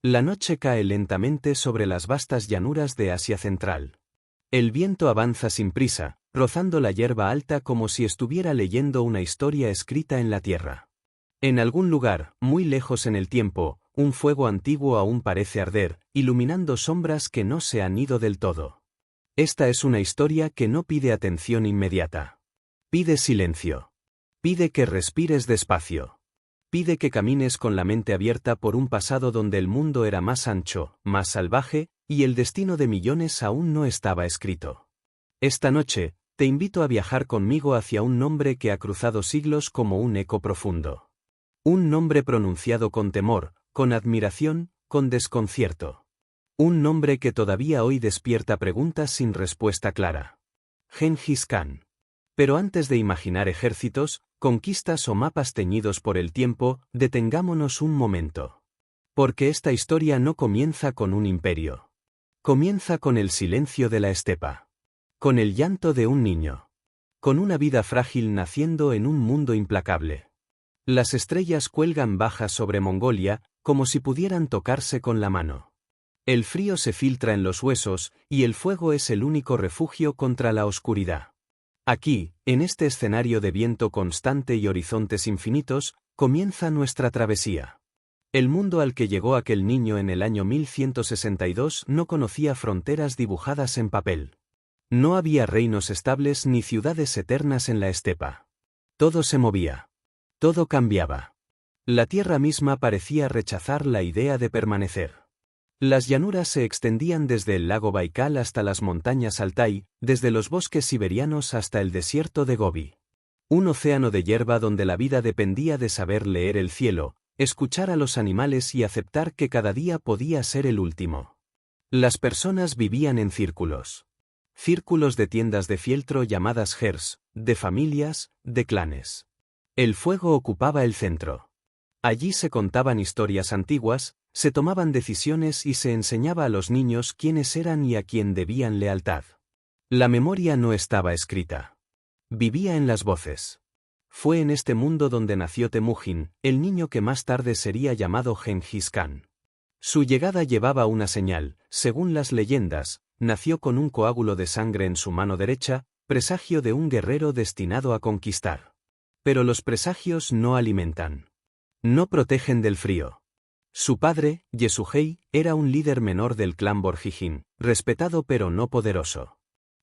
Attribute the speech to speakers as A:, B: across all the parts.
A: La noche cae lentamente sobre las vastas llanuras de Asia Central. El viento avanza sin prisa, rozando la hierba alta como si estuviera leyendo una historia escrita en la tierra. En algún lugar, muy lejos en el tiempo, un fuego antiguo aún parece arder, iluminando sombras que no se han ido del todo. Esta es una historia que no pide atención inmediata. Pide silencio. Pide que respires despacio. Pide que camines con la mente abierta por un pasado donde el mundo era más ancho, más salvaje, y el destino de millones aún no estaba escrito. Esta noche, te invito a viajar conmigo hacia un nombre que ha cruzado siglos como un eco profundo. Un nombre pronunciado con temor, con admiración, con desconcierto. Un nombre que todavía hoy despierta preguntas sin respuesta clara. Gengis Khan. Pero antes de imaginar ejércitos, conquistas o mapas teñidos por el tiempo, detengámonos un momento. Porque esta historia no comienza con un imperio. Comienza con el silencio de la estepa. Con el llanto de un niño. Con una vida frágil naciendo en un mundo implacable. Las estrellas cuelgan bajas sobre Mongolia, como si pudieran tocarse con la mano. El frío se filtra en los huesos, y el fuego es el único refugio contra la oscuridad. Aquí, en este escenario de viento constante y horizontes infinitos, comienza nuestra travesía. El mundo al que llegó aquel niño en el año 1162 no conocía fronteras dibujadas en papel. No había reinos estables ni ciudades eternas en la estepa. Todo se movía. Todo cambiaba. La tierra misma parecía rechazar la idea de permanecer. Las llanuras se extendían desde el lago Baikal hasta las montañas Altai, desde los bosques siberianos hasta el desierto de Gobi. Un océano de hierba donde la vida dependía de saber leer el cielo, escuchar a los animales y aceptar que cada día podía ser el último. Las personas vivían en círculos. Círculos de tiendas de fieltro llamadas hers, de familias, de clanes. El fuego ocupaba el centro. Allí se contaban historias antiguas, se tomaban decisiones y se enseñaba a los niños quiénes eran y a quién debían lealtad. La memoria no estaba escrita. Vivía en las voces. Fue en este mundo donde nació Temujin, el niño que más tarde sería llamado Gengis Khan. Su llegada llevaba una señal, según las leyendas, nació con un coágulo de sangre en su mano derecha, presagio de un guerrero destinado a conquistar. Pero los presagios no alimentan. No protegen del frío. Su padre, Yesugei, era un líder menor del clan Borjigin, respetado pero no poderoso.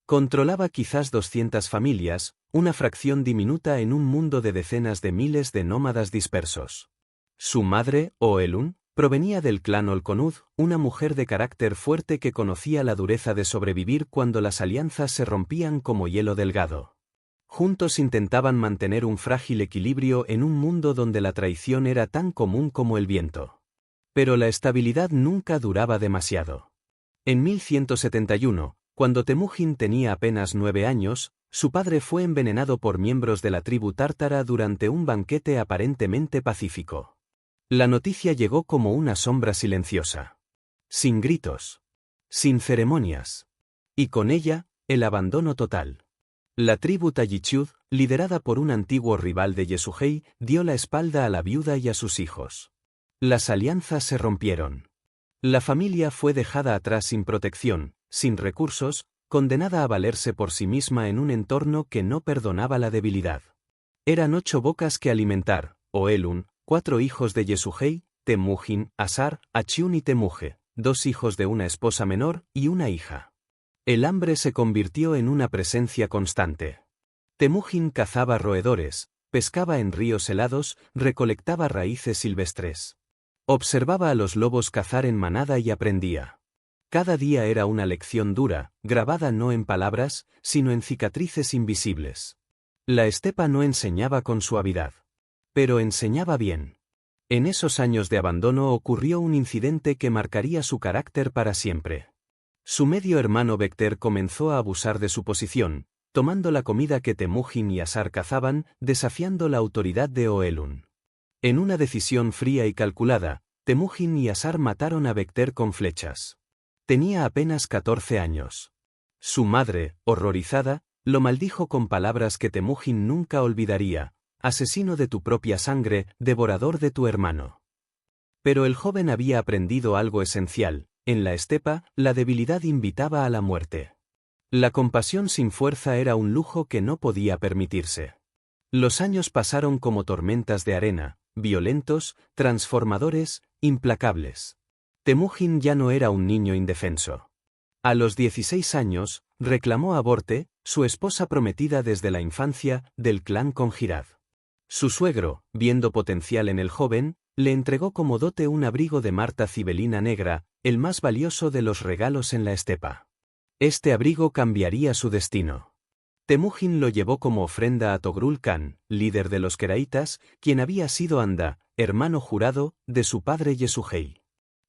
A: Controlaba quizás 200 familias, una fracción diminuta en un mundo de decenas de miles de nómadas dispersos. Su madre, Oelun, provenía del clan Olkonud, una mujer de carácter fuerte que conocía la dureza de sobrevivir cuando las alianzas se rompían como hielo delgado. Juntos intentaban mantener un frágil equilibrio en un mundo donde la traición era tan común como el viento. Pero la estabilidad nunca duraba demasiado. En 1171, cuando Temujin tenía apenas 9 años, su padre fue envenenado por miembros de la tribu tártara durante un banquete aparentemente pacífico. La noticia llegó como una sombra silenciosa. Sin gritos. Sin ceremonias. Y con ella, el abandono total. La tribu Tallichud, liderada por un antiguo rival de Yesugei, dio la espalda a la viuda y a sus hijos. Las alianzas se rompieron. La familia fue dejada atrás sin protección, sin recursos, condenada a valerse por sí misma en un entorno que no perdonaba la debilidad. Eran 8 bocas que alimentar, Oelun, 4 hijos de Yesugei, Temujin, Asar, Achiun y Temuje, 2 hijos de una esposa menor y una hija. El hambre se convirtió en una presencia constante. Temujin cazaba roedores, pescaba en ríos helados, recolectaba raíces silvestres. Observaba a los lobos cazar en manada y aprendía. Cada día era una lección dura, grabada no en palabras, sino en cicatrices invisibles. La estepa no enseñaba con suavidad. Pero enseñaba bien. En esos años de abandono ocurrió un incidente que marcaría su carácter para siempre. Su medio hermano Bekter comenzó a abusar de su posición, tomando la comida que Temujin y Asar cazaban, desafiando la autoridad de Oelun. En una decisión fría y calculada, Temujin y Asar mataron a Bekter con flechas. Tenía apenas 14 años. Su madre, horrorizada, lo maldijo con palabras que Temujin nunca olvidaría: asesino de tu propia sangre, devorador de tu hermano. Pero el joven había aprendido algo esencial: en la estepa, la debilidad invitaba a la muerte. La compasión sin fuerza era un lujo que no podía permitirse. Los años pasaron como tormentas de arena, violentos, transformadores, implacables. Temujin ya no era un niño indefenso. A los 16 años, reclamó a Borte, su esposa prometida desde la infancia, del clan Conjirad. Su suegro, viendo potencial en el joven, le entregó como dote un abrigo de marta cibelina negra, el más valioso de los regalos en la estepa. Este abrigo cambiaría su destino. Temujin lo llevó como ofrenda a Togrul Khan, líder de los Keraitas, quien había sido Anda, hermano jurado, de su padre Yesugei.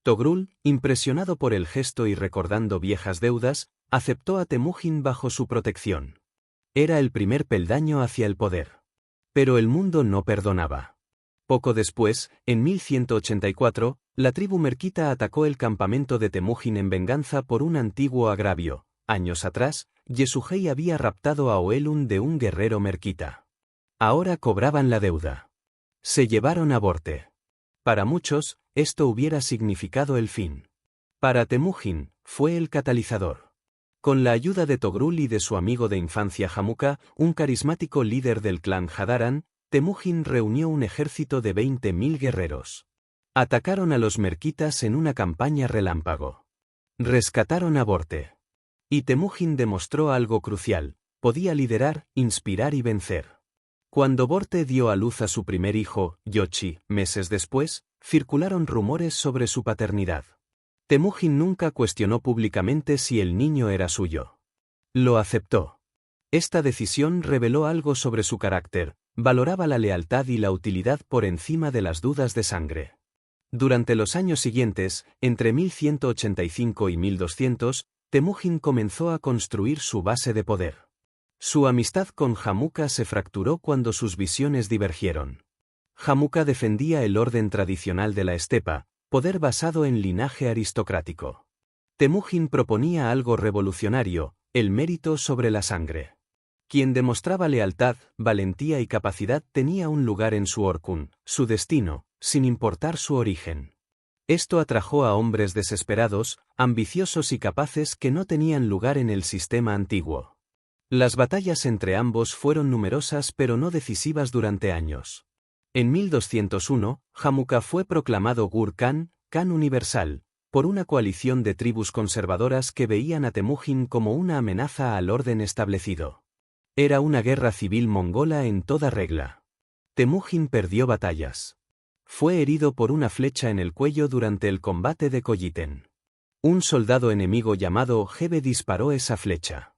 A: Togrul, impresionado por el gesto y recordando viejas deudas, aceptó a Temujin bajo su protección. Era el primer peldaño hacia el poder. Pero el mundo no perdonaba. Poco después, en 1184, la tribu merquita atacó el campamento de Temujin en venganza por un antiguo agravio. Años atrás, Yesugei había raptado a Oelun de un guerrero merquita. Ahora cobraban la deuda. Se llevaron a Borte. Para muchos, esto hubiera significado el fin. Para Temujin, fue el catalizador. Con la ayuda de Togrul y de su amigo de infancia Jamuka, un carismático líder del clan Hadaran, Temujin reunió un ejército de 20.000 guerreros. Atacaron a los merquitas en una campaña relámpago. Rescataron a Borte. Y Temujin demostró algo crucial: podía liderar, inspirar y vencer. Cuando Borte dio a luz a su primer hijo, Yochi, meses después, circularon rumores sobre su paternidad. Temujin nunca cuestionó públicamente si el niño era suyo. Lo aceptó. Esta decisión reveló algo sobre su carácter: valoraba la lealtad y la utilidad por encima de las dudas de sangre. Durante los años siguientes, entre 1185 y 1200, Temujin comenzó a construir su base de poder. Su amistad con Jamuka se fracturó cuando sus visiones divergieron. Jamuka defendía el orden tradicional de la estepa, poder basado en linaje aristocrático. Temujin proponía algo revolucionario: el mérito sobre la sangre. Quien demostraba lealtad, valentía y capacidad tenía un lugar en su Orkun, su destino, sin importar su origen. Esto atrajo a hombres desesperados, ambiciosos y capaces que no tenían lugar en el sistema antiguo. Las batallas entre ambos fueron numerosas pero no decisivas durante años. En 1201, Jamuka fue proclamado Gur Khan, Khan universal, por una coalición de tribus conservadoras que veían a Temujin como una amenaza al orden establecido. Era una guerra civil mongola en toda regla. Temujin perdió batallas. Fue herido por una flecha en el cuello durante el combate de Kolliten. Un soldado enemigo llamado Hebe disparó esa flecha.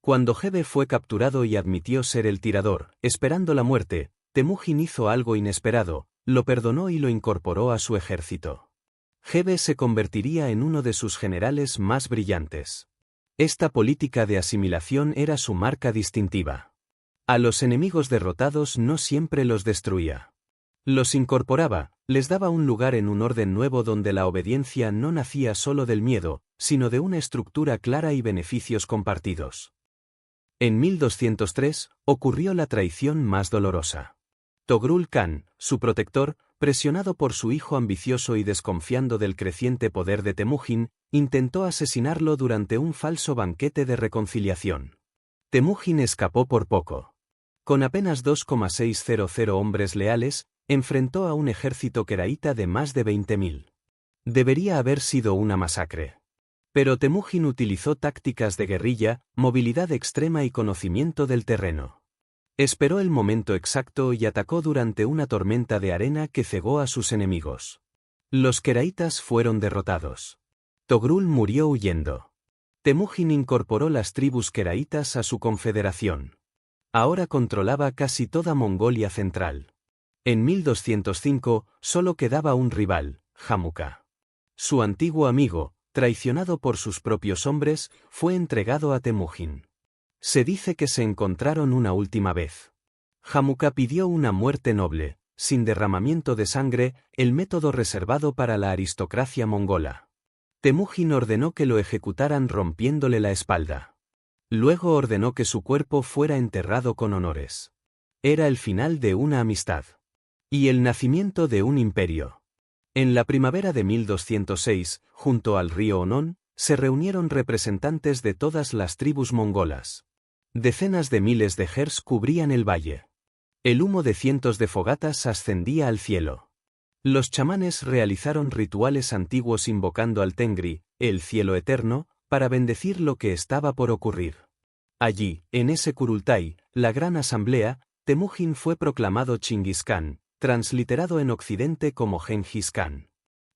A: Cuando Hebe fue capturado y admitió ser el tirador, esperando la muerte, Temujin hizo algo inesperado: lo perdonó y lo incorporó a su ejército. Hebe se convertiría en uno de sus generales más brillantes. Esta política de asimilación era su marca distintiva. A los enemigos derrotados no siempre los destruía. Los incorporaba, les daba un lugar en un orden nuevo donde la obediencia no nacía solo del miedo, sino de una estructura clara y beneficios compartidos. En 1203, ocurrió la traición más dolorosa. Togrul Khan, su protector, presionado por su hijo ambicioso y desconfiando del creciente poder de Temujin, intentó asesinarlo durante un falso banquete de reconciliación. Temujin escapó por poco. Con apenas 2,600 hombres leales, enfrentó a un ejército keraita de más de 20.000. Debería haber sido una masacre. Pero Temujin utilizó tácticas de guerrilla, movilidad extrema y conocimiento del terreno. Esperó el momento exacto y atacó durante una tormenta de arena que cegó a sus enemigos. Los keraitas fueron derrotados. Togrul murió huyendo. Temujin incorporó las tribus keraitas a su confederación. Ahora controlaba casi toda Mongolia central. En 1205, solo quedaba un rival: Jamuka. Su antiguo amigo, traicionado por sus propios hombres, fue entregado a Temujin. Se dice que se encontraron una última vez. Jamuka pidió una muerte noble, sin derramamiento de sangre, el método reservado para la aristocracia mongola. Temujin ordenó que lo ejecutaran rompiéndole la espalda. Luego ordenó que su cuerpo fuera enterrado con honores. Era el final de una amistad. Y el nacimiento de un imperio. En la primavera de 1206, junto al río Onón, se reunieron representantes de todas las tribus mongolas. Decenas de miles de gers cubrían el valle. El humo de cientos de fogatas ascendía al cielo. Los chamanes realizaron rituales antiguos invocando al Tengri, el cielo eterno, para bendecir lo que estaba por ocurrir. Allí, en ese Kurultai, la gran asamblea, Temujin fue proclamado Chingis Khan, transliterado en Occidente como Gengis Khan.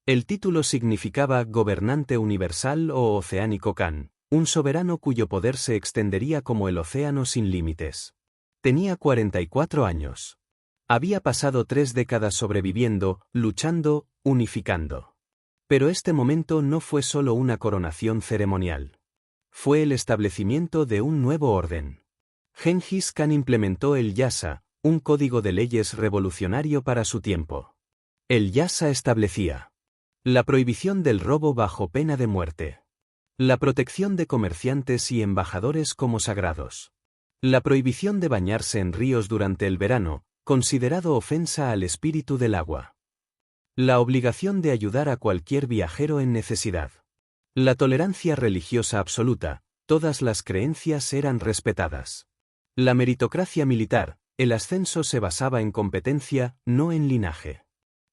A: El título significaba gobernante universal o oceánico Khan, un soberano cuyo poder se extendería como el océano sin límites. Tenía 44 años. Había pasado 3 décadas sobreviviendo, luchando, unificando. Pero este momento no fue solo una coronación ceremonial. Fue el establecimiento de un nuevo orden. Gengis Khan implementó el Yasa, un código de leyes revolucionario para su tiempo. El Yasa establecía la prohibición del robo bajo pena de muerte, la protección de comerciantes y embajadores como sagrados, la prohibición de bañarse en ríos durante el verano, considerado ofensa al espíritu del agua, la obligación de ayudar a cualquier viajero en necesidad, la tolerancia religiosa absoluta, todas las creencias eran respetadas, la meritocracia militar, el ascenso se basaba en competencia, no en linaje.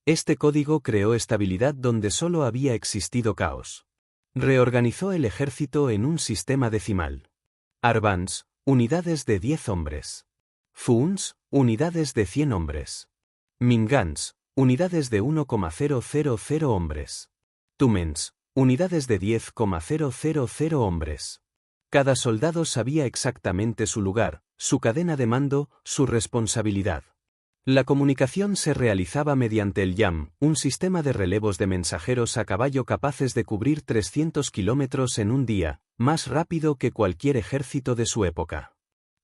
A: Este código creó estabilidad donde solo había existido caos. Reorganizó el ejército en un sistema decimal. Arbans, unidades de 10 hombres. Funs, unidades de 100 hombres. Mingans, unidades de 1,000 hombres. Tumens, unidades de 10,000 hombres. Cada soldado sabía exactamente su lugar, su cadena de mando, su responsabilidad. La comunicación se realizaba mediante el YAM, un sistema de relevos de mensajeros a caballo capaces de cubrir 300 kilómetros en un día, más rápido que cualquier ejército de su época.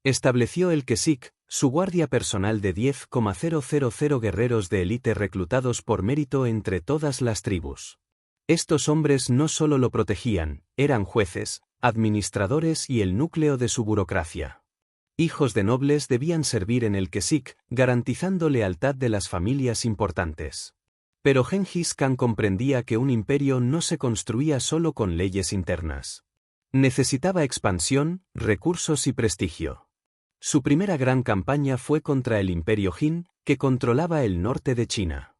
A: Estableció el Kesik, su guardia personal de 10,000 guerreros de élite reclutados por mérito entre todas las tribus. Estos hombres no solo lo protegían, eran jueces, administradores y el núcleo de su burocracia. Hijos de nobles debían servir en el Kesik, garantizando lealtad de las familias importantes. Pero Gengis Khan comprendía que un imperio no se construía solo con leyes internas. Necesitaba expansión, recursos y prestigio. Su primera gran campaña fue contra el imperio Jin, que controlaba el norte de China.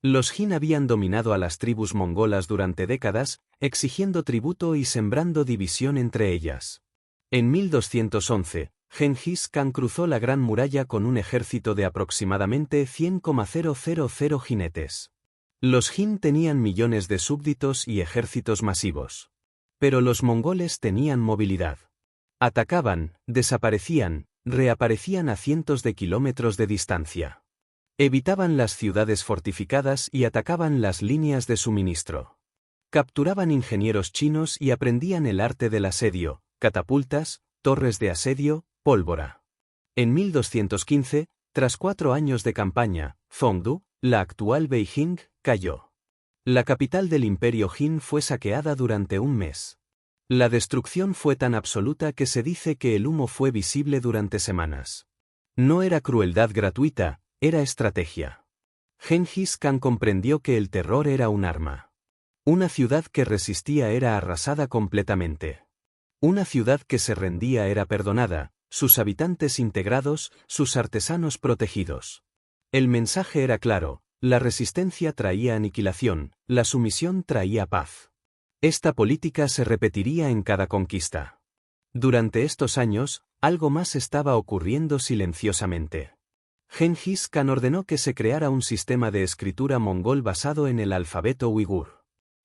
A: Los Jin habían dominado a las tribus mongolas durante décadas, exigiendo tributo y sembrando división entre ellas. En 1211, Gengis Khan cruzó la Gran Muralla con un ejército de aproximadamente 100,000 jinetes. Los Jin tenían millones de súbditos y ejércitos masivos. Pero los mongoles tenían movilidad. Atacaban, desaparecían, reaparecían a cientos de kilómetros de distancia. Evitaban las ciudades fortificadas y atacaban las líneas de suministro. Capturaban ingenieros chinos y aprendían el arte del asedio, catapultas, torres de asedio, pólvora. En 1215, tras 4 años de campaña, Zhongdu, la actual Beijing, cayó. La capital del imperio Jin fue saqueada durante un mes. La destrucción fue tan absoluta que se dice que el humo fue visible durante semanas. No era crueldad gratuita, era estrategia. Gengis Khan comprendió que el terror era un arma. Una ciudad que resistía era arrasada completamente. Una ciudad que se rendía era perdonada, sus habitantes integrados, sus artesanos protegidos. El mensaje era claro, la resistencia traía aniquilación, la sumisión traía paz. Esta política se repetiría en cada conquista. Durante estos años, algo más estaba ocurriendo silenciosamente. Gengis Khan ordenó que se creara un sistema de escritura mongol basado en el alfabeto uigur.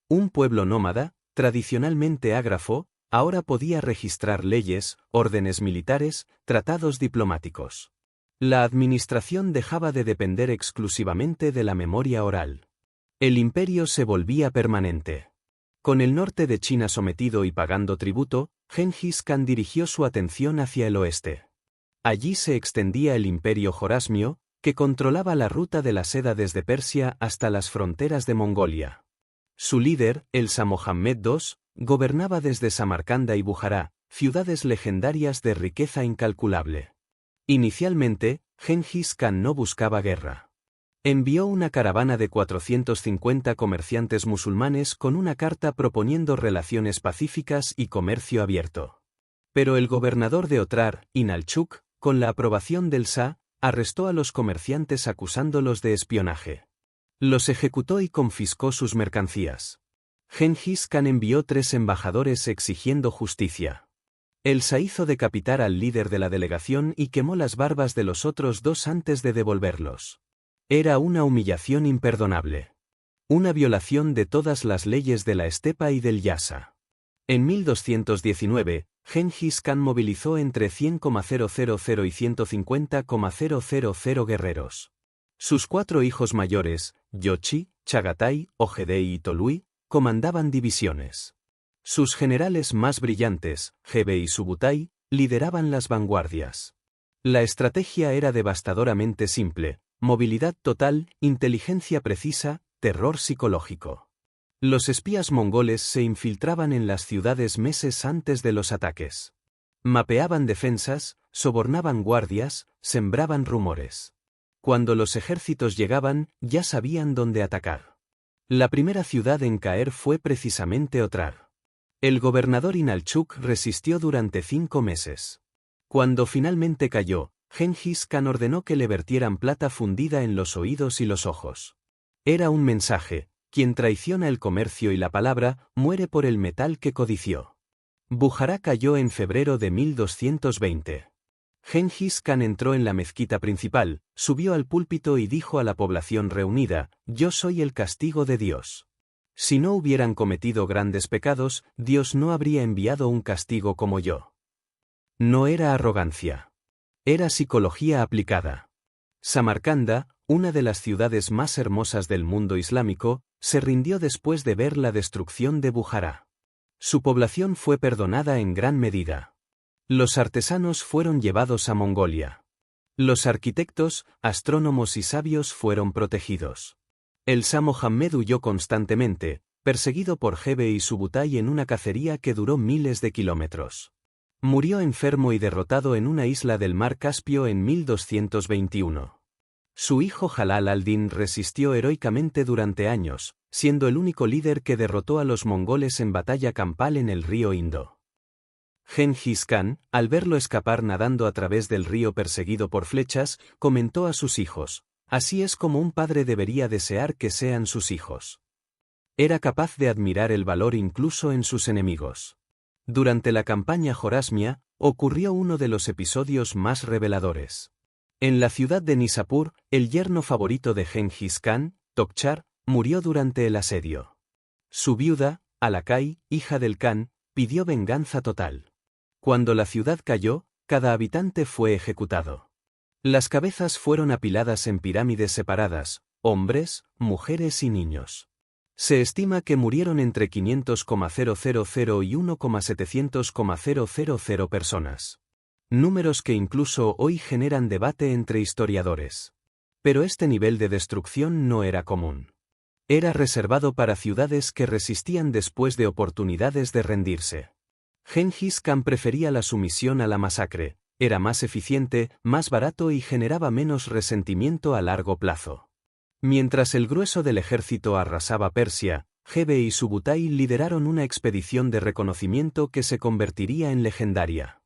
A: Un pueblo nómada, tradicionalmente ágrafo, ahora podía registrar leyes, órdenes militares, tratados diplomáticos. La administración dejaba de depender exclusivamente de la memoria oral. El imperio se volvía permanente. Con el norte de China sometido y pagando tributo, Gengis Khan dirigió su atención hacia el oeste. Allí se extendía el imperio Jorasmio, que controlaba la ruta de la seda desde Persia hasta las fronteras de Mongolia. Su líder, el Shah Mohammed II, gobernaba desde Samarcanda y Bujará, ciudades legendarias de riqueza incalculable. Inicialmente, Gengis Khan no buscaba guerra. Envió una caravana de 450 comerciantes musulmanes con una carta proponiendo relaciones pacíficas y comercio abierto. Pero el gobernador de Otrar, Inalchuk, con la aprobación del Shah, arrestó a los comerciantes acusándolos de espionaje. Los ejecutó y confiscó sus mercancías. Gengis Khan envió 3 embajadores exigiendo justicia. El Shah hizo decapitar al líder de la delegación y quemó las barbas de los otros 2 antes de devolverlos. Era una humillación imperdonable. Una violación de todas las leyes de la estepa y del Yasa. En 1219, Gengis Khan movilizó entre 100,000 y 150,000 guerreros. Sus 4 hijos mayores, Yochi, Chagatai, Ojedei y Tolui, comandaban divisiones. Sus generales más brillantes, Gebe y Subutai, lideraban las vanguardias. La estrategia era devastadoramente simple: movilidad total, inteligencia precisa, terror psicológico. Los espías mongoles se infiltraban en las ciudades meses antes de los ataques. Mapeaban defensas, sobornaban guardias, sembraban rumores. Cuando los ejércitos llegaban, ya sabían dónde atacar. La primera ciudad en caer fue precisamente Otrar. El gobernador Inalchuk resistió durante 5 meses. Cuando finalmente cayó, Gengis Khan ordenó que le vertieran plata fundida en los oídos y los ojos. Era un mensaje: quien traiciona el comercio y la palabra, muere por el metal que codició. Bujará cayó en febrero de 1220. Gengis Khan entró en la mezquita principal, subió al púlpito y dijo a la población reunida: «Yo soy el castigo de Dios. Si no hubieran cometido grandes pecados, Dios no habría enviado un castigo como yo». No era arrogancia. Era psicología aplicada. Samarcanda, una de las ciudades más hermosas del mundo islámico, se rindió después de ver la destrucción de Bujará. Su población fue perdonada en gran medida. Los artesanos fueron llevados a Mongolia. Los arquitectos, astrónomos y sabios fueron protegidos. El Shah Mohammed huyó constantemente, perseguido por Gebe y Subutai en una cacería que duró miles de kilómetros. Murió enfermo y derrotado en una isla del mar Caspio en 1221. Su hijo Jalal al-Din resistió heroicamente durante años, siendo el único líder que derrotó a los mongoles en batalla campal en el río Indo. Gengis Khan, al verlo escapar nadando a través del río perseguido por flechas, comentó a sus hijos: «Así es como un padre debería desear que sean sus hijos». Era capaz de admirar el valor incluso en sus enemigos. Durante la campaña Jorasmia, ocurrió uno de los episodios más reveladores. En la ciudad de Nishapur, el yerno favorito de Gengis Khan, Tokchar, murió durante el asedio. Su viuda, Alakai, hija del Khan, pidió venganza total. Cuando la ciudad cayó, cada habitante fue ejecutado. Las cabezas fueron apiladas en pirámides separadas: hombres, mujeres y niños. Se estima que murieron entre 500,000 y 1,700,000 personas. Números que incluso hoy generan debate entre historiadores. Pero este nivel de destrucción no era común. Era reservado para ciudades que resistían después de oportunidades de rendirse. Gengis Khan prefería la sumisión a la masacre: era más eficiente, más barato y generaba menos resentimiento a largo plazo. Mientras el grueso del ejército arrasaba Persia, Gebe y Subutai lideraron una expedición de reconocimiento que se convertiría en legendaria.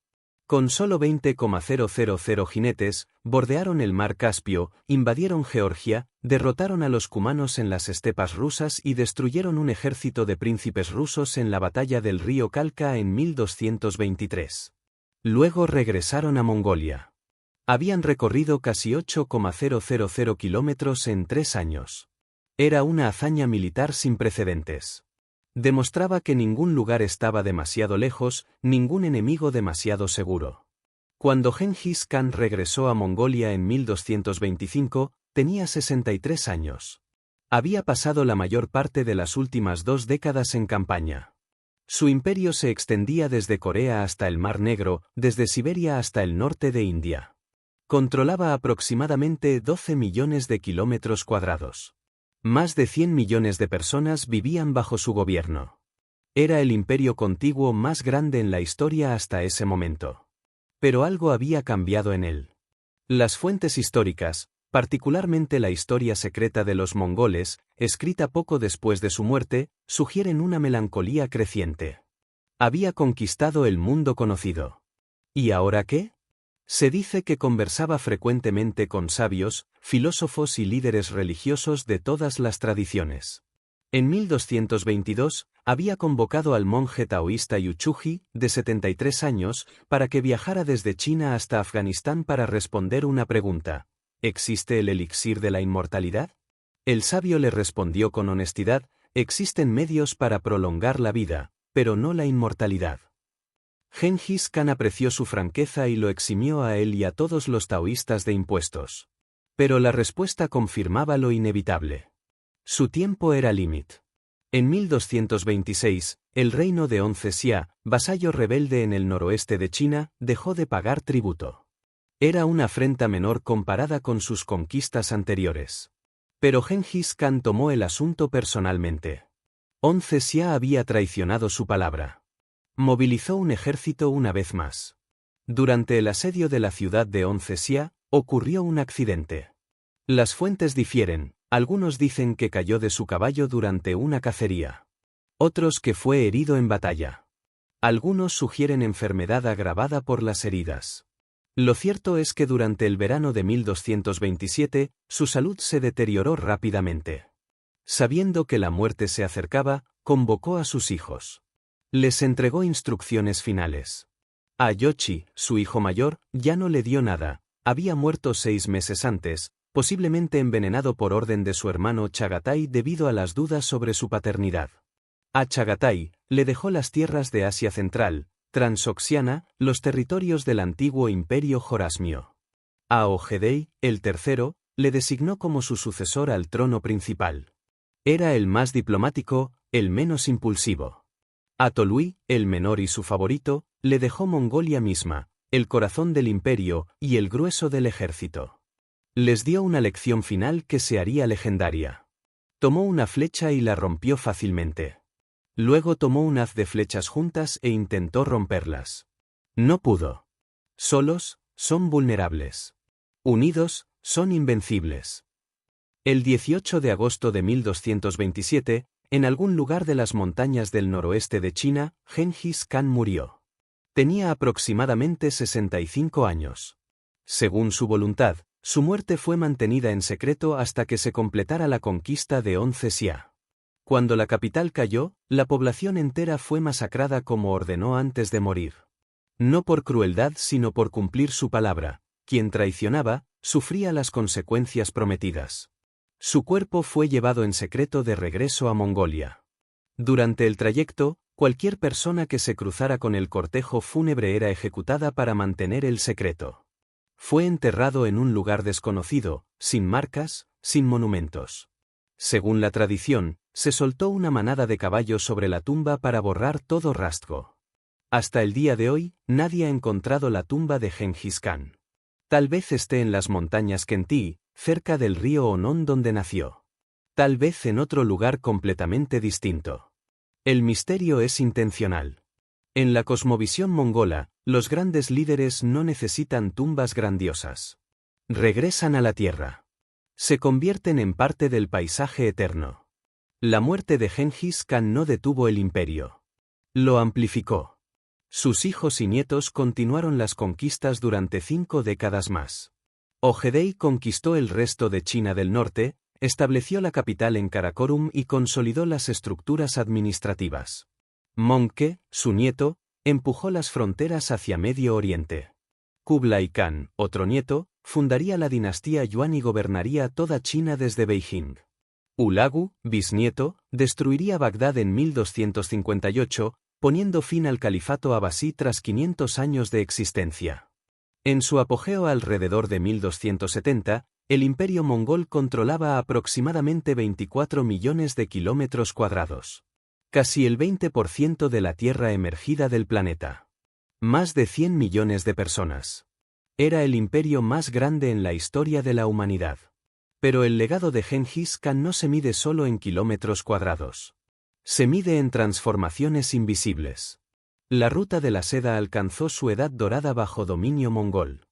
A: Con solo 20,000 jinetes, bordearon el mar Caspio, invadieron Georgia, derrotaron a los cumanos en las estepas rusas y destruyeron un ejército de príncipes rusos en la batalla del río Kalka en 1223. Luego regresaron a Mongolia. Habían recorrido casi 8,000 kilómetros en 3 años. Era una hazaña militar sin precedentes. Demostraba que ningún lugar estaba demasiado lejos, ningún enemigo demasiado seguro. Cuando Gengis Khan regresó a Mongolia en 1225, tenía 63 años. Había pasado la mayor parte de las últimas 2 décadas en campaña. Su imperio se extendía desde Corea hasta el Mar Negro, desde Siberia hasta el norte de India. Controlaba aproximadamente 12 millones de kilómetros cuadrados. Más de 100 millones de personas vivían bajo su gobierno. Era el imperio contiguo más grande en la historia hasta ese momento. Pero algo había cambiado en él. Las fuentes históricas, particularmente la historia secreta de los mongoles, escrita poco después de su muerte, sugieren una melancolía creciente. Había conquistado el mundo conocido. ¿Y ahora qué? Se dice que conversaba frecuentemente con sabios, filósofos y líderes religiosos de todas las tradiciones. En 1222, había convocado al monje taoísta Yuchuji, de 73 años, para que viajara desde China hasta Afganistán para responder una pregunta: ¿existe el elixir de la inmortalidad? El sabio le respondió con honestidad: existen medios para prolongar la vida, pero no la inmortalidad. Gengis Khan apreció su franqueza y lo eximió a él y a todos los taoístas de impuestos. Pero la respuesta confirmaba lo inevitable. Su tiempo era límite. En 1226, el reino de Onze Xia, vasallo rebelde en el noroeste de China, dejó de pagar tributo. Era una afrenta menor comparada con sus conquistas anteriores. Pero Gengis Khan tomó el asunto personalmente. Onze Xia había traicionado su palabra. Movilizó un ejército una vez más. Durante el asedio de la ciudad de Onze Xia, ocurrió un accidente. Las fuentes difieren, algunos dicen que cayó de su caballo durante una cacería. Otros que fue herido en batalla. Algunos sugieren enfermedad agravada por las heridas. Lo cierto es que durante el verano de 1227, su salud se deterioró rápidamente. Sabiendo que la muerte se acercaba, convocó a sus hijos. Les entregó instrucciones finales. A Yoshi, su hijo mayor, ya no le dio nada, había muerto 6 meses antes, posiblemente envenenado por orden de su hermano Chagatai debido a las dudas sobre su paternidad. A Chagatai le dejó las tierras de Asia Central, Transoxiana, los territorios del antiguo imperio Jorasmio. A Ojedei, el tercero, le designó como su sucesor al trono principal. Era el más diplomático, el menos impulsivo. A Tolui, el menor y su favorito, le dejó Mongolia misma, el corazón del imperio y el grueso del ejército. Les dio una lección final que se haría legendaria. Tomó una flecha y la rompió fácilmente. Luego tomó un haz de flechas juntas e intentó romperlas. No pudo. Solos, son vulnerables. Unidos, son invencibles. El 18 de agosto de 1227, en algún lugar de las montañas del noroeste de China, Gengis Khan murió. Tenía aproximadamente 65 años. Según su voluntad, su muerte fue mantenida en secreto hasta que se completara la conquista de Onze Xia. Cuando la capital cayó, la población entera fue masacrada como ordenó antes de morir. No por crueldad sino por cumplir su palabra, quien traicionaba, sufría las consecuencias prometidas. Su cuerpo fue llevado en secreto de regreso a Mongolia. Durante el trayecto, cualquier persona que se cruzara con el cortejo fúnebre era ejecutada para mantener el secreto. Fue enterrado en un lugar desconocido, sin marcas, sin monumentos. Según la tradición, se soltó una manada de caballos sobre la tumba para borrar todo rastro. Hasta el día de hoy, nadie ha encontrado la tumba de Gengis Khan. Tal vez esté en las montañas Khentí, cerca del río Onón donde nació. Tal vez en otro lugar completamente distinto. El misterio es intencional. En la cosmovisión mongola, los grandes líderes no necesitan tumbas grandiosas. Regresan a la tierra. Se convierten en parte del paisaje eterno. La muerte de Gengis Khan no detuvo el imperio. Lo amplificó. Sus hijos y nietos continuaron las conquistas durante 5 décadas más. Ojedei conquistó el resto de China del norte, estableció la capital en Karakorum y consolidó las estructuras administrativas. Mongke, su nieto, empujó las fronteras hacia Medio Oriente. Kublai Khan, otro nieto, fundaría la dinastía Yuan y gobernaría toda China desde Beijing. Hulagu, bisnieto, destruiría Bagdad en 1258, poniendo fin al califato abasí tras 500 años de existencia. En su apogeo alrededor de 1270, el imperio mongol controlaba aproximadamente 24 millones de kilómetros cuadrados. Casi el 20% de la tierra emergida del planeta. Más de 100 millones de personas. Era el imperio más grande en la historia de la humanidad. Pero el legado de Gengis Khan no se mide solo en kilómetros cuadrados. Se mide en transformaciones invisibles. La ruta de la seda alcanzó su edad dorada bajo dominio mongol.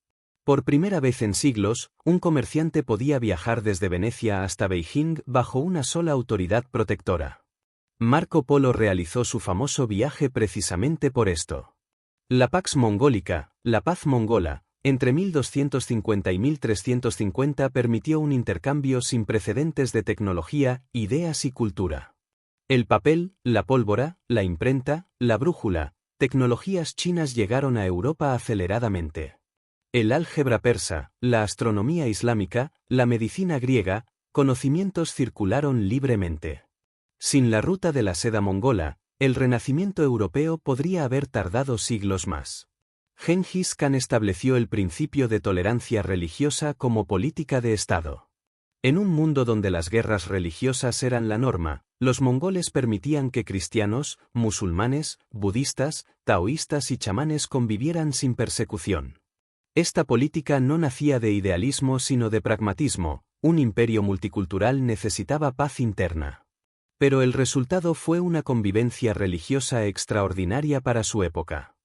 A: Por primera vez en siglos, un comerciante podía viajar desde Venecia hasta Beijing bajo una sola autoridad protectora. Marco Polo realizó su famoso viaje precisamente por esto. La Pax Mongolica, la paz mongola, entre 1250 y 1350 permitió un intercambio sin precedentes de tecnología, ideas y cultura. El papel, la pólvora, la imprenta, la brújula, tecnologías chinas llegaron a Europa aceleradamente. El álgebra persa, la astronomía islámica, la medicina griega, conocimientos circularon libremente. Sin la ruta de la seda mongola, el renacimiento europeo podría haber tardado siglos más. Gengis Khan estableció el principio de tolerancia religiosa como política de Estado. En un mundo donde las guerras religiosas eran la norma, los mongoles permitían que cristianos, musulmanes, budistas, taoístas y chamanes convivieran sin persecución. Esta política no nacía de idealismo sino de pragmatismo, un imperio multicultural necesitaba paz interna. Pero el resultado fue una convivencia religiosa extraordinaria para su época.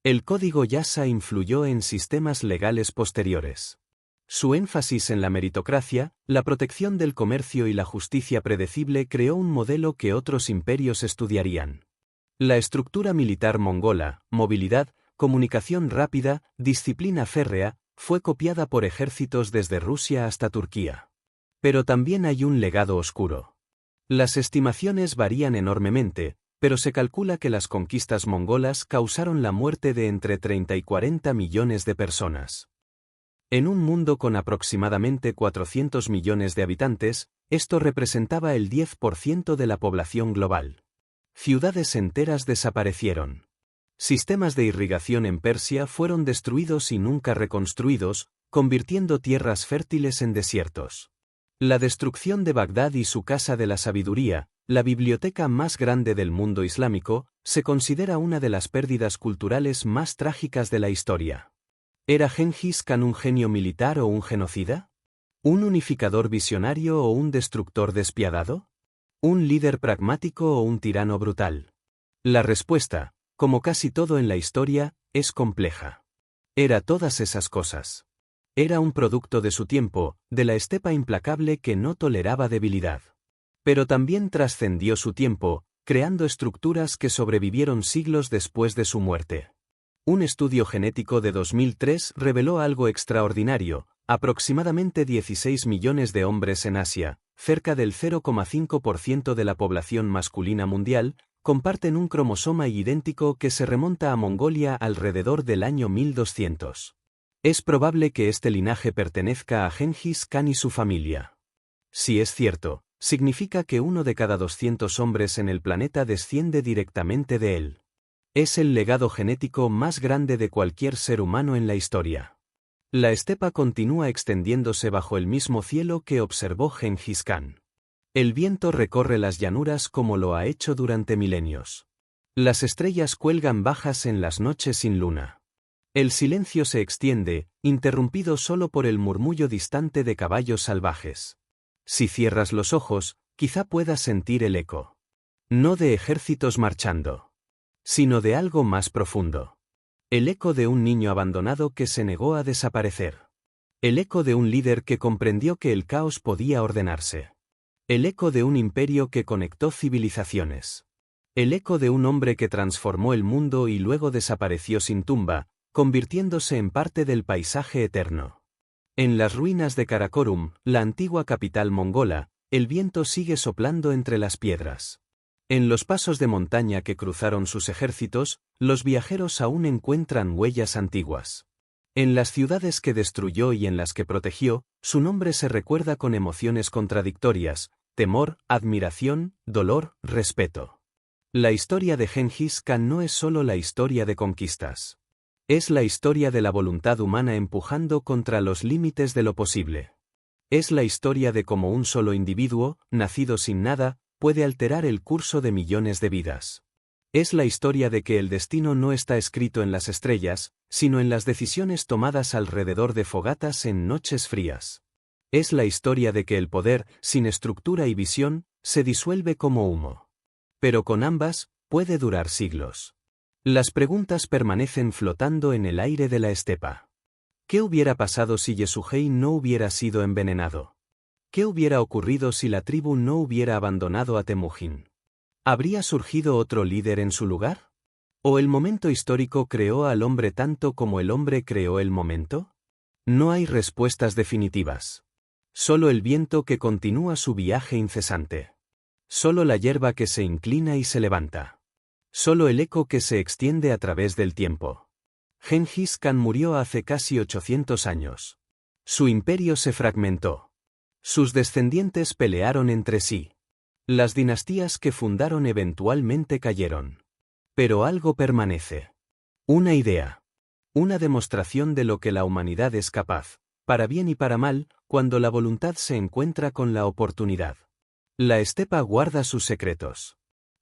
A: El código Yasa influyó en sistemas legales posteriores. Su énfasis en la meritocracia, la protección del comercio y la justicia predecible creó un modelo que otros imperios estudiarían. La estructura militar mongola, movilidad, comunicación rápida, disciplina férrea, fue copiada por ejércitos desde Rusia hasta Turquía. Pero también hay un legado oscuro. Las estimaciones varían enormemente, pero se calcula que las conquistas mongolas causaron la muerte de entre 30 y 40 millones de personas. En un mundo con aproximadamente 400 millones de habitantes, esto representaba el 10% de la población global. Ciudades enteras desaparecieron. Sistemas de irrigación en Persia fueron destruidos y nunca reconstruidos, convirtiendo tierras fértiles en desiertos. La destrucción de Bagdad y su Casa de la Sabiduría, la biblioteca más grande del mundo islámico, se considera una de las pérdidas culturales más trágicas de la historia. ¿Era Gengis Khan un genio militar o un genocida? ¿Un unificador visionario o un destructor despiadado? ¿Un líder pragmático o un tirano brutal? La respuesta, como casi todo en la historia, es compleja. Era todas esas cosas. Era un producto de su tiempo, de la estepa implacable que no toleraba debilidad. Pero también trascendió su tiempo, creando estructuras que sobrevivieron siglos después de su muerte. Un estudio genético de 2003 reveló algo extraordinario: aproximadamente 16 millones de hombres en Asia, cerca del 0,5% de la población masculina mundial, comparten un cromosoma idéntico que se remonta a Mongolia alrededor del año 1200. Es probable que este linaje pertenezca a Gengis Khan y su familia. Si es cierto, significa que 1 de cada 200 hombres en el planeta desciende directamente de él. Es el legado genético más grande de cualquier ser humano en la historia. La estepa continúa extendiéndose bajo el mismo cielo que observó Gengis Khan. El viento recorre las llanuras como lo ha hecho durante milenios. Las estrellas cuelgan bajas en las noches sin luna. El silencio se extiende, interrumpido solo por el murmullo distante de caballos salvajes. Si cierras los ojos, quizá puedas sentir el eco. No de ejércitos marchando, sino de algo más profundo. El eco de un niño abandonado que se negó a desaparecer. El eco de un líder que comprendió que el caos podía ordenarse. El eco de un imperio que conectó civilizaciones. El eco de un hombre que transformó el mundo y luego desapareció sin tumba, convirtiéndose en parte del paisaje eterno. En las ruinas de Karakorum, la antigua capital mongola, el viento sigue soplando entre las piedras. En los pasos de montaña que cruzaron sus ejércitos, los viajeros aún encuentran huellas antiguas. En las ciudades que destruyó y en las que protegió, su nombre se recuerda con emociones contradictorias: temor, admiración, dolor, respeto. La historia de Gengis Khan no es solo la historia de conquistas. Es la historia de la voluntad humana empujando contra los límites de lo posible. Es la historia de cómo un solo individuo, nacido sin nada, puede alterar el curso de millones de vidas. Es la historia de que el destino no está escrito en las estrellas, sino en las decisiones tomadas alrededor de fogatas en noches frías. Es la historia de que el poder, sin estructura y visión, se disuelve como humo. Pero con ambas, puede durar siglos. Las preguntas permanecen flotando en el aire de la estepa. ¿Qué hubiera pasado si Yasuhei no hubiera sido envenenado? ¿Qué hubiera ocurrido si la tribu no hubiera abandonado a Temujin? ¿Habría surgido otro líder en su lugar? ¿O el momento histórico creó al hombre tanto como el hombre creó el momento? No hay respuestas definitivas. Solo el viento que continúa su viaje incesante. Solo la hierba que se inclina y se levanta. Solo el eco que se extiende a través del tiempo. Gengis Khan murió hace casi 800 años. Su imperio se fragmentó. Sus descendientes pelearon entre sí. Las dinastías que fundaron eventualmente cayeron. Pero algo permanece. Una idea. Una demostración de lo que la humanidad es capaz, para bien y para mal, cuando la voluntad se encuentra con la oportunidad. La estepa guarda sus secretos.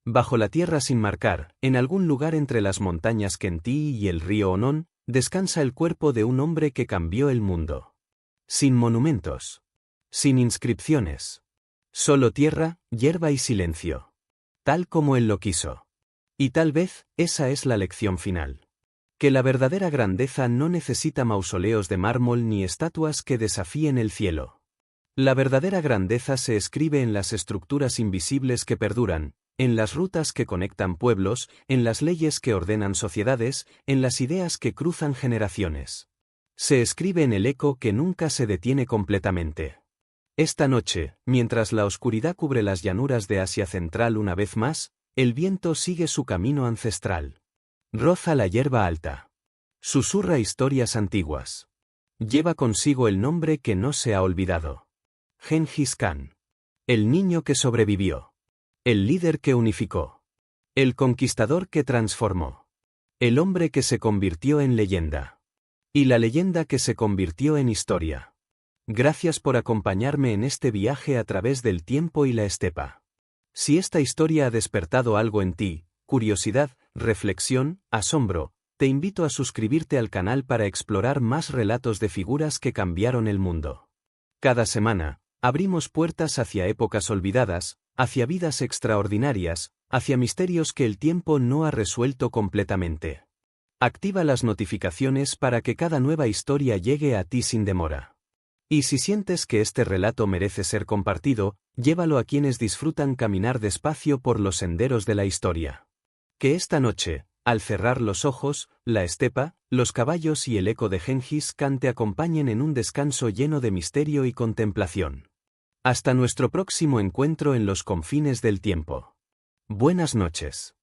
A: Bajo la tierra sin marcar, en algún lugar entre las montañas Kentí y el río Onon, descansa el cuerpo de un hombre que cambió el mundo. Sin monumentos. Sin inscripciones. Solo tierra, hierba y silencio. Tal como él lo quiso. Y tal vez, esa es la lección final. Que la verdadera grandeza no necesita mausoleos de mármol ni estatuas que desafíen el cielo. La verdadera grandeza se escribe en las estructuras invisibles que perduran, en las rutas que conectan pueblos, en las leyes que ordenan sociedades, en las ideas que cruzan generaciones. Se escribe en el eco que nunca se detiene completamente. Esta noche, mientras la oscuridad cubre las llanuras de Asia Central una vez más, el viento sigue su camino ancestral. Roza la hierba alta. Susurra historias antiguas. Lleva consigo el nombre que no se ha olvidado. Gengis Khan. El niño que sobrevivió. El líder que unificó. El conquistador que transformó. El hombre que se convirtió en leyenda. Y la leyenda que se convirtió en historia. Gracias por acompañarme en este viaje a través del tiempo y la estepa. Si esta historia ha despertado algo en ti, curiosidad, reflexión, asombro, te invito a suscribirte al canal para explorar más relatos de figuras que cambiaron el mundo. Cada semana, abrimos puertas hacia épocas olvidadas, hacia vidas extraordinarias, hacia misterios que el tiempo no ha resuelto completamente. Activa las notificaciones para que cada nueva historia llegue a ti sin demora. Y si sientes que este relato merece ser compartido, llévalo a quienes disfrutan caminar despacio por los senderos de la historia. Que esta noche, al cerrar los ojos, la estepa, los caballos y el eco de Gengis Khan te acompañen en un descanso lleno de misterio y contemplación. Hasta nuestro próximo encuentro en los confines del tiempo. Buenas noches.